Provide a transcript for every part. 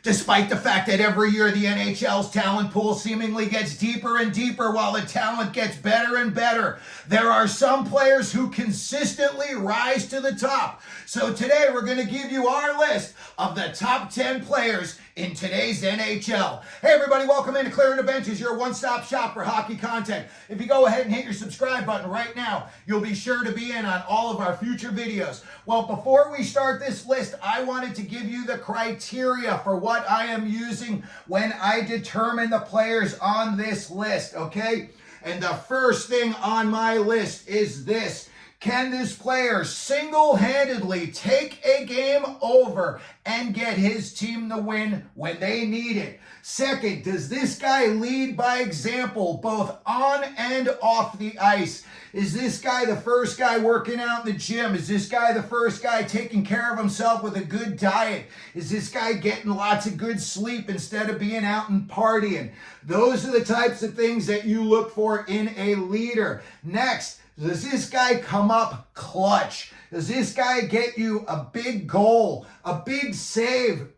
Despite the fact that every year the NHL's talent pool seemingly gets deeper and deeper while the talent gets better and better, there are some players who consistently rise to the top. So today we're going to give you our list of the top 10 players in today's NHL. Hey everybody, welcome into Clearing the Benches, your one-stop shop for hockey content. If you go ahead and hit your subscribe button right now, you'll be sure to be in on all of our future videos. Well, before we start this list, I wanted to give you the criteria for what I am using when I determine the players on this list, okay? And the first thing on my list is this. Can this player single-handedly take a game over and get his team the win when they need it? Second, does this guy lead by example both on and off the ice? Is this guy the first guy working out in the gym? Is this guy the first guy taking care of himself with a good diet? Is this guy getting lots of good sleep instead of being out and partying? Those are the types of things that you look for in a leader. Next, does this guy come up clutch? Does this guy get you a big goal, a big save,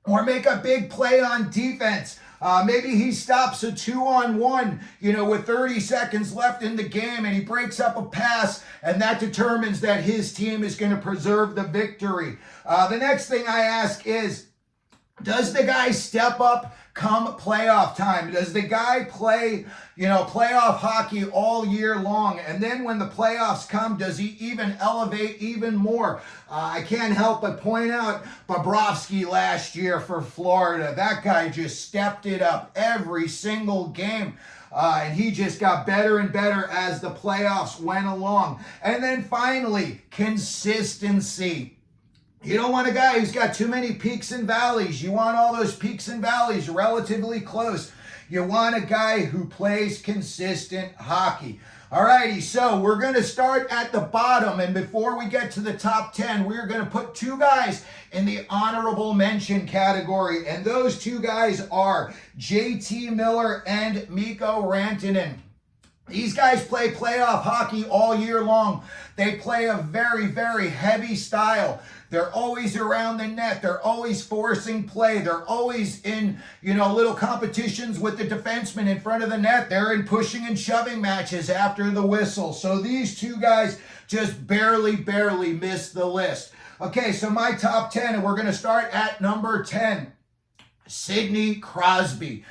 or make a big play on defense? Maybe he stops a 2-on-1, with 30 seconds left in the game, and he breaks up a pass, and that determines that his team is going to preserve the victory. The next thing I ask is, does the guy step up come playoff time? Does the guy play, playoff hockey all year long? And then when the playoffs come, does he even elevate even more? I can't help but point out Bobrovsky last year for Florida. That guy just stepped it up every single game. And he just got better and better as the playoffs went along. And then finally, consistency. You don't want a guy who's got too many peaks and valleys. You want all those peaks and valleys relatively close. You want a guy who plays consistent hockey. Alrighty, so we're going to start at the bottom, and before we get to the top 10, we're going to put two guys in the honorable mention category, and those two guys are JT Miller and Mikko Rantanen. These guys play playoff hockey all year long. They play a very, very heavy style. They're always around the net. They're always forcing play. They're always in, little competitions with the defenseman in front of the net. They're in pushing and shoving matches after the whistle. So these two guys just barely missed the list. Okay, so my top 10, and we're going to start at number 10, Sidney Crosby.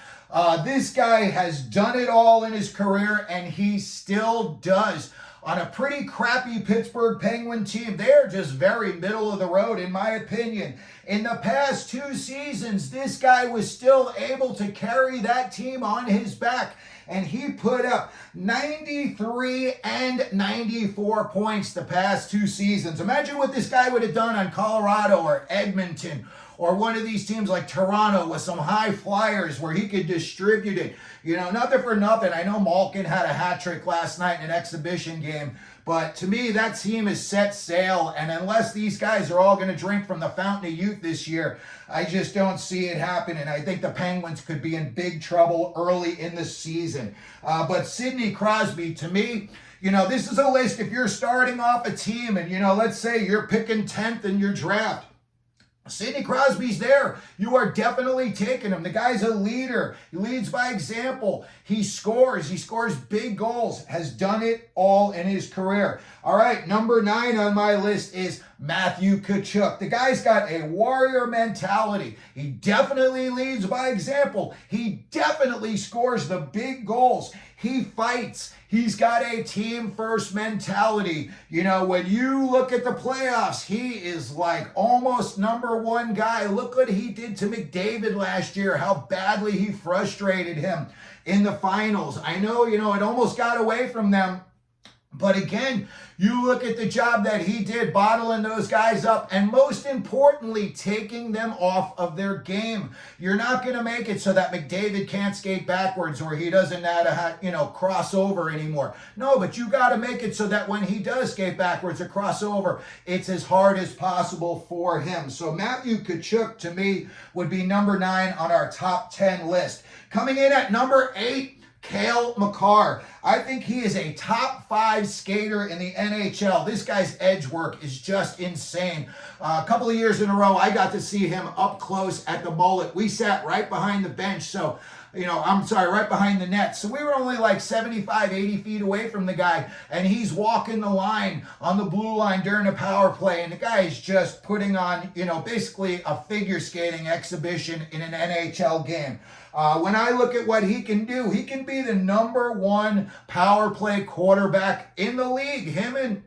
This guy has done it all in his career, and he still does. On a pretty crappy Pittsburgh Penguin team, they're just very middle of the road, in my opinion. In the past 2 seasons, this guy was still able to carry that team on his back, and he put up 93 and 94 points the past 2 seasons. Imagine what this guy would have done on Colorado or Edmonton or one of these teams like Toronto with some high flyers where he could distribute it. Nothing for nothing. I know Malkin had a hat trick last night in an exhibition game, but to me, that team is set sail, and unless these guys are all going to drink from the fountain of youth this year, I just don't see it happening. I think the Penguins could be in big trouble early in the season. But Sidney Crosby, to me, this is a list if you're starting off a team and, let's say you're picking 10th in your draft. Sidney Crosby's there. You are definitely taking him. The guy's a leader. He leads by example. He scores. He scores big goals. Has done it all in his career. All right, number 9 on my list is Matthew Tkachuk. The guy's got a warrior mentality. He definitely leads by example. He definitely scores the big goals. He fights. He's got a team-first mentality. When you look at the playoffs, he is like almost number 1 guy. Look what he did to McDavid last year, how badly he frustrated him in the finals. I know, it almost got away from them. But again, you look at the job that he did bottling those guys up and most importantly, taking them off of their game. You're not going to make it so that McDavid can't skate backwards or he doesn't know how to, cross over anymore. No, but you got to make it so that when he does skate backwards or cross over, it's as hard as possible for him. So Matthew Tkachuk, to me, would be number 9 on our top 10 list. Coming in at number 8, Cale Makar. I think he is a top 5 skater in the NHL. This guy's edge work is just insane. A couple of years in a row, I got to see him up close at the mullet. We sat right behind the bench, so right behind the net. So we were only like 75, 80 feet away from the guy, and he's walking the line on the blue line during a power play, and the guy is just putting on, basically a figure skating exhibition in an NHL game. When I look at what he can do, he can be the #1 power play quarterback in the league. Him and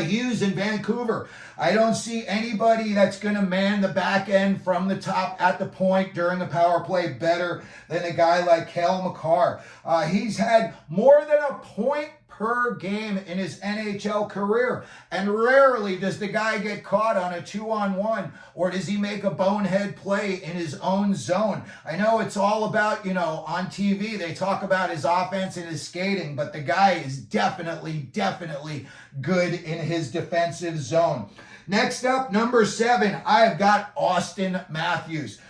Hughes in Vancouver. I don't see anybody that's going to man the back end from the top at the point during the power play better than a guy like Cale Makar. He's had more than a point per game in his NHL career, and rarely does the guy get caught on a 2-on-1, or does he make a bonehead play in his own zone. I know it's all about, on TV they talk about his offense and his skating, but the guy is definitely good in his defensive zone. Next up, number 7, I've got Auston Matthews.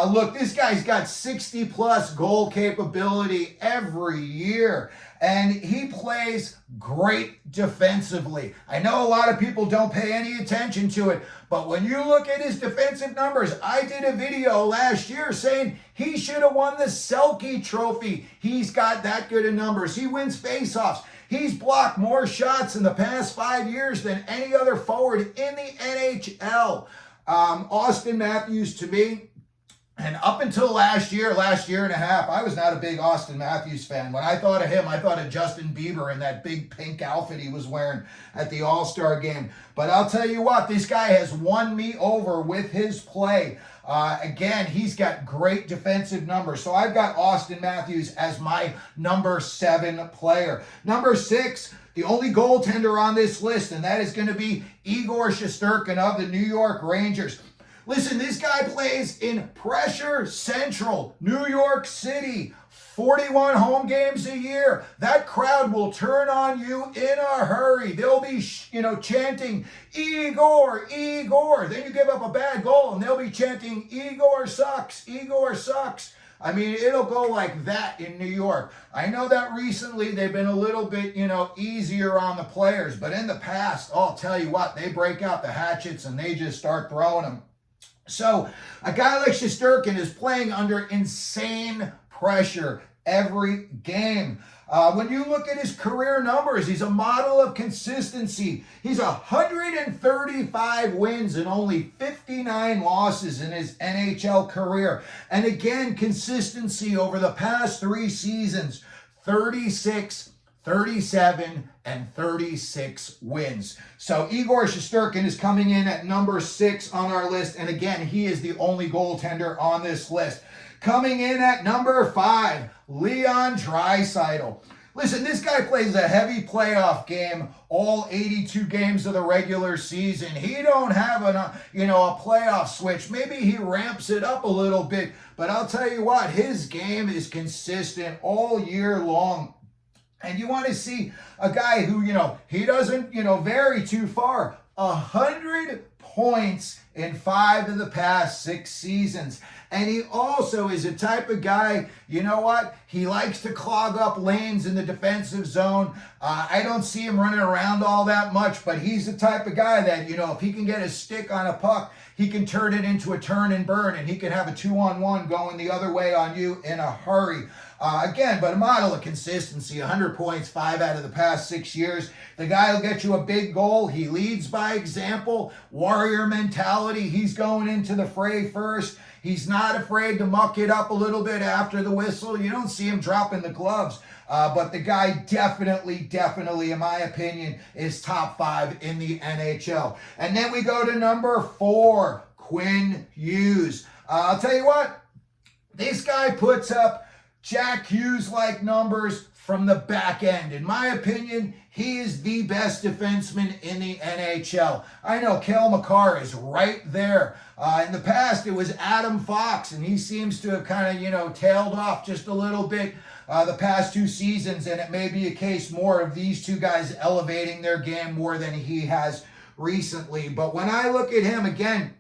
Look, this guy's got 60-plus goal capability every year, and he plays great defensively. I know a lot of people don't pay any attention to it, but when you look at his defensive numbers, I did a video last year saying he should have won the Selke Trophy. He's got that good of numbers. He wins faceoffs. He's blocked more shots in the past 5 years than any other forward in the NHL. Auston Matthews, to me, and up until last year and a half, I was not a big Auston Matthews fan. When I thought of him, I thought of Justin Bieber in that big pink outfit he was wearing at the All-Star game. But I'll tell you what, this guy has won me over with his play. Again, he's got great defensive numbers. So I've got Auston Matthews as my number 7 player. Number 6, the only goaltender on this list, and that is going to be Igor Shesterkin of the New York Rangers. Listen, this guy plays in Pressure Central, New York City, 41 home games a year. That crowd will turn on you in a hurry. They'll be, chanting, Igor, Igor. Then you give up a bad goal, and they'll be chanting, Igor sucks, Igor sucks. I mean, it'll go like that in New York. I know that recently they've been a little bit, easier on the players, but in the past, I'll tell you what, they break out the hatchets and they just start throwing them. So a guy like Shesterkin is playing under insane pressure every game. When you look at his career numbers, he's a model of consistency. He's 135 wins and only 59 losses in his NHL career. And again, consistency over the past 3 seasons, 36, 37, and 36 wins. So Igor Shesterkin is coming in at number 6 on our list. And again, he is the only goaltender on this list. Coming in at number 5, Leon Draisaitl. Listen, this guy plays a heavy playoff game all 82 games of the regular season. He don't have a playoff switch. Maybe he ramps it up a little bit, but I'll tell you what, his game is consistent all year long. And you want to see a guy who, he doesn't, vary too far. 100 points in 5 of the past 6 seasons. And he also is a type of guy, he likes to clog up lanes in the defensive zone. I don't see him running around all that much, but he's the type of guy that, if he can get his stick on a puck, he can turn it into a turn and burn, and he can have a 2-on-1 going the other way on you in a hurry. Again, but a model of consistency, 100 points, 5 out of the past 6 years. The guy will get you a big goal. He leads by example, warrior mentality. He's going into the fray first. He's not afraid to muck it up a little bit after the whistle. You don't see him dropping the gloves. But the guy definitely, in my opinion, is top 5 in the NHL. And then we go to number 4, Quinn Hughes. I'll tell you what, this guy puts up Jack Hughes-like numbers from the back end. In my opinion, he is the best defenseman in the NHL. I know Cale Makar is right there. In the past, it was Adam Fox, and he seems to have kind of, tailed off just a little bit the past 2 seasons, and it may be a case more of these 2 guys elevating their game more than he has recently. But when I look at him, again,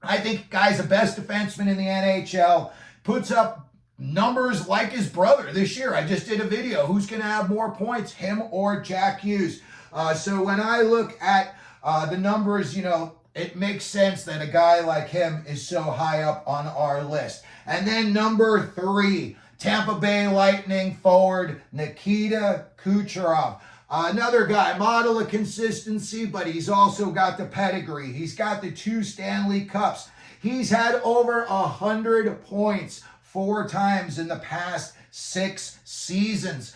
I think guy's the best defenseman in the NHL, puts up numbers like his brother this year. I just did a video. Who's going to have more points, him or Jack Hughes? So when I look at the numbers, you know, it makes sense that a guy like him is so high up on our list. And then number 3, Tampa Bay Lightning forward Nikita Kucherov. Another guy, model of consistency, but he's also got the pedigree. He's got the 2 Stanley Cups. He's had over 100 points 4 times in the past 6 seasons.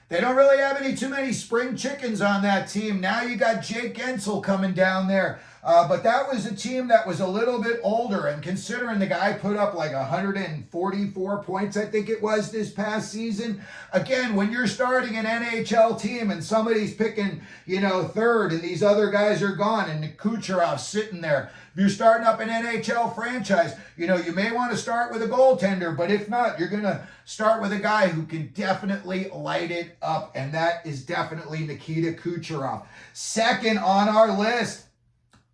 They don't really have too many spring chickens on that team. Now you got Jake Guentzel coming down there. But that was a team that was a little bit older, and considering the guy put up like 144 points, I think it was, this past season. Again, when you're starting an NHL team and somebody's picking, you know, 3rd and these other guys are gone and Kucherov's sitting there, if you're starting up an NHL franchise, you know, you may want to start with a goaltender, but if not, you're going to start with a guy who can definitely light it up, and that is definitely Nikita Kucherov. Second on our list,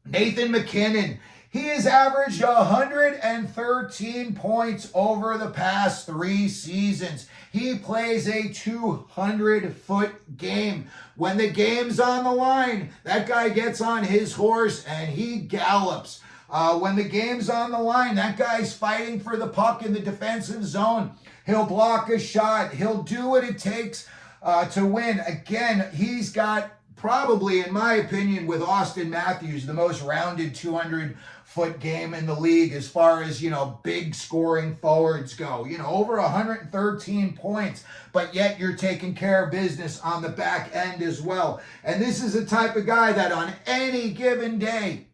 Nathan MacKinnon. He has averaged 113 points over the past 3 seasons. He plays a 200-foot game. When the game's on the line, that guy gets on his horse and he gallops. When the game's on the line, that guy's fighting for the puck in the defensive zone. He'll block a shot. He'll do what it takes to win. Again, he's got, probably, in my opinion, with Auston Matthews, the most rounded 200-foot game in the league as far as, you know, big scoring forwards go. You know, over 113 points, but yet you're taking care of business on the back end as well. And this is the type of guy that on any given day,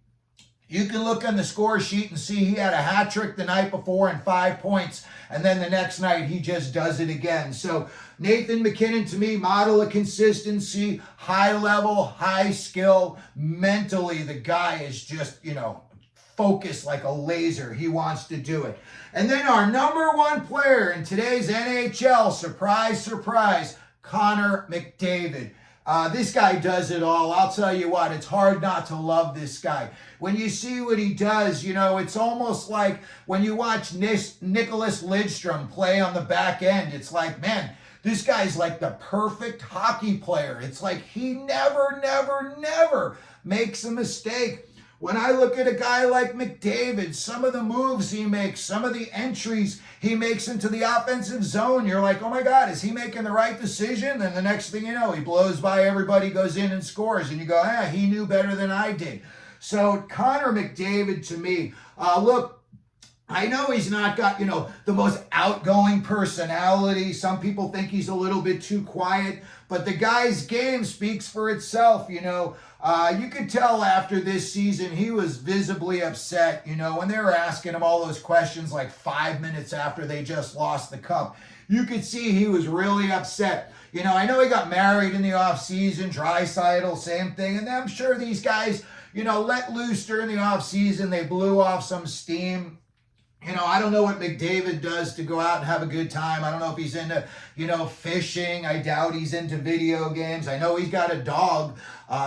you can look on the score sheet and see he had a hat trick the night before and 5 points, and then the next night he just does it again. So Nathan MacKinnon, to me, model of consistency, high level, high skill. Mentally, the guy is just, you know, focused like a laser. He wants to do it. And then our number 1 player in today's NHL, surprise, surprise, Connor McDavid. This guy does it all. I'll tell you what, it's hard not to love this guy. When you see what he does, you know, it's almost like when you watch Nicholas Lidstrom play on the back end, it's like, man, this guy's like the perfect hockey player. It's like he never makes a mistake. When I look at a guy like McDavid, some of the moves he makes, some of the entries he makes into the offensive zone, you're like, oh my God, is he making the right decision? Then the next thing you know, he blows by everybody, goes in and scores. And you go, he knew better than I did. So Connor McDavid, to me, look, I know he's not got, you know, the most outgoing personality. Some people think he's a little bit too quiet, but the guy's game speaks for itself, you know. You could tell after this season, he was visibly upset, you know, when they were asking him all those questions like 5 minutes after they just lost the cup. You could see he was really upset. You know, I know he got married in the offseason, Draisaitl, same thing. And I'm sure these guys, you know, let loose during the offseason. They blew off some steam. You know, I don't know what McDavid does to go out and have a good time. I don't know if he's into, you know, fishing. I doubt he's into video games. I know he's got a dog,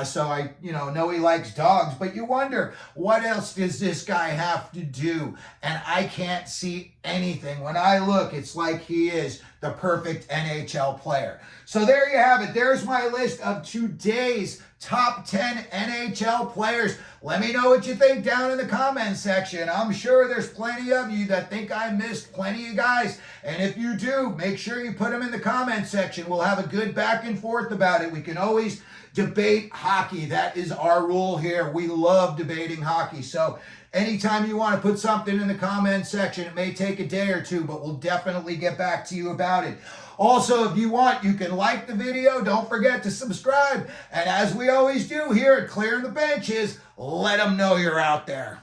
so I, you know he likes dogs. But you wonder, what else does this guy have to do? And I can't see anything. When I look, it's like he is the perfect NHL player. So there you have it. There's my list of today's top 10 NHL players. Let me know what you think down in the comment section. I'm sure there's plenty of you that think I missed plenty of guys. And if you do, make sure you put them in the comment section. We'll have a good back and forth about it. We can always debate hockey. That is our rule here. We love debating hockey. So anytime you want to put something in the comment section, it may take a day or two, but we'll definitely get back to you about it. Also, if you want, you can like the video. Don't forget to subscribe. And as we always do here at Clearing the Benches, let them know you're out there.